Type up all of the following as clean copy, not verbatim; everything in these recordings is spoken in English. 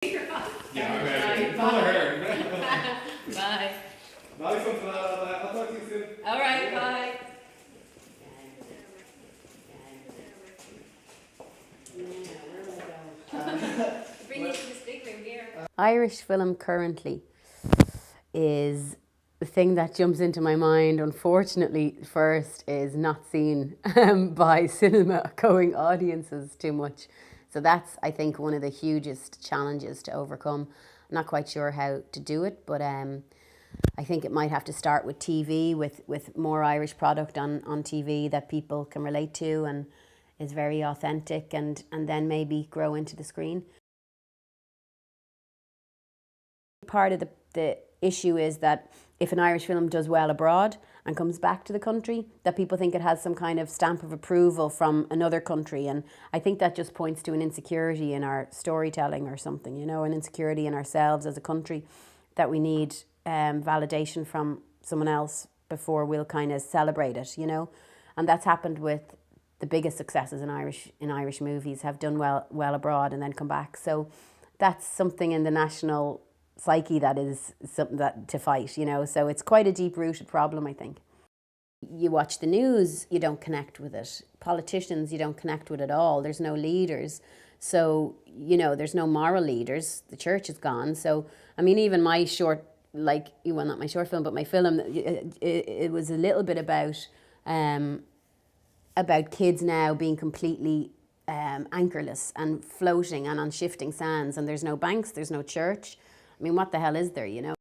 Yeah, okay. Follow her. Bye. Nice one for that. I'll talk to you soon. All right, bye. Bring you to this big room here. Irish film currently is the thing that jumps into my mind, unfortunately, first is not seen by cinema-going audiences too much. So that's, I think, one of the hugest challenges to overcome. I'm not quite sure how to do it, but I think it might have to start with TV, with more Irish product on TV that people can relate to and is very authentic, and then maybe grow into the screen. Part of the issue is that if an Irish film does well abroad and comes back to the country, that people think it has some kind of stamp of approval from another country. And I think that just points to an insecurity in our storytelling or something, you know, an insecurity in ourselves as a country, that we need validation from someone else before we'll kind of celebrate it, you know. And that's happened with the biggest successes in Irish movies, have done well abroad and then come back. So that's something in the national psyche that is something that to fight, you know. So it's quite a deep-rooted problem, I think. You watch the news, you don't connect with it. Politicians, you don't connect with at all. There's no leaders. So, you know, there's no moral leaders. The church is gone. So, I mean, even my short, like, well, not my short film, but my film, it was a little bit about kids now being completely anchorless and floating and on shifting sands. And there's no banks, there's no church. I mean, what the hell is there, you know?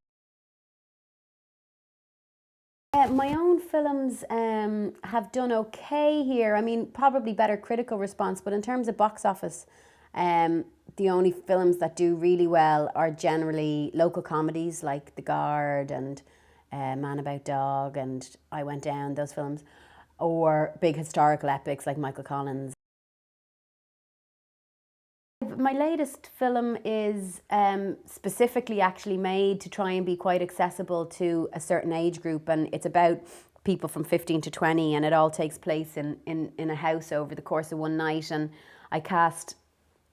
My own films have done okay here. I mean, probably better critical response, but in terms of box office, the only films that do really well are generally local comedies like The Guard and Man About Dog and I Went Down, those films, or big historical epics like Michael Collins. My latest film is specifically actually made to try and be quite accessible to a certain age group, and it's about people from 15 to 20, and it all takes place in a house over the course of one night. And I cast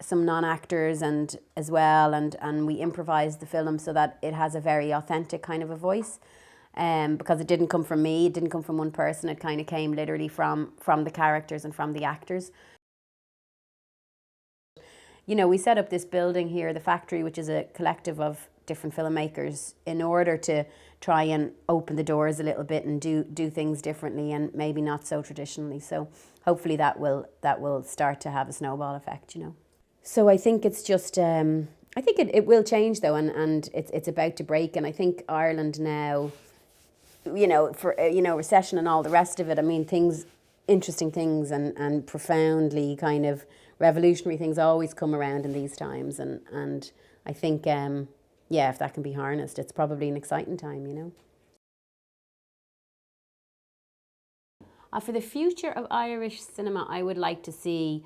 some non-actors and as well, and we improvised the film so that it has a very authentic kind of a voice. Because it didn't come from me, it didn't come from one person, it kind of came literally from the characters and from the actors. You know, we set up this building here, the factory, which is a collective of different filmmakers, in order to try and open the doors a little bit and do things differently and maybe not so traditionally. So hopefully that will start to have a snowball effect, you know. So I think it's just, I think it will change though, and it's about to break. And I think Ireland now, you know, for recession and all the rest of it, I mean, interesting things and profoundly kind of revolutionary things always come around in these times, and I think yeah, if that can be harnessed, it's probably an exciting time, you know. For the future of Irish cinema, I would like to see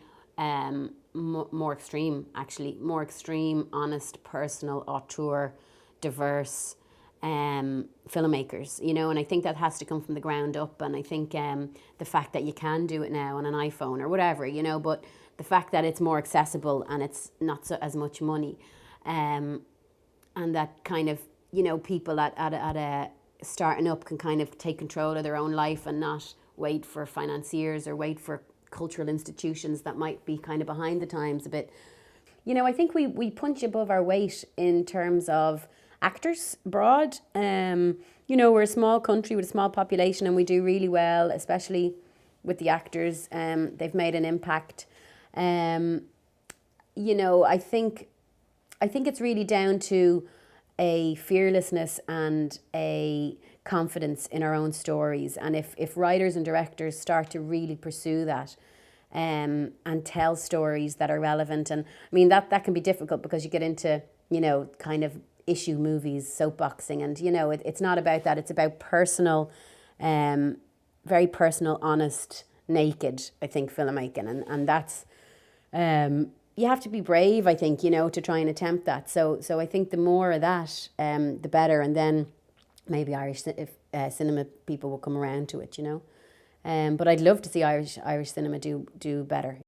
more extreme, actually, more extreme, honest, personal, auteur, diverse filmmakers, you know, and I think that has to come from the ground up. And I think the fact that you can do it now on an iPhone or whatever, you know, but the fact that it's more accessible and it's not so as much money, and that kind of, you know, people at a starting up can kind of take control of their own life and not wait for financiers or wait for cultural institutions that might be kind of behind the times a bit. You know, I think we punch above our weight in terms of actors abroad. You know, we're a small country with a small population and we do really well, especially with the actors. They've made an impact. You know, I think it's really down to a fearlessness and a confidence in our own stories. And if writers and directors start to really pursue that, and tell stories that are relevant, and I mean that can be difficult because you get into, you know, kind of issue movies, soapboxing, and you know it's not about that. It's about personal, very personal, honest, naked, I think, filmmaking, and that's you have to be brave, I think, you know, to try and attempt that. So I think the more of that, the better, and then maybe Irish cinema people will come around to it, you know. But I'd love to see Irish cinema do better.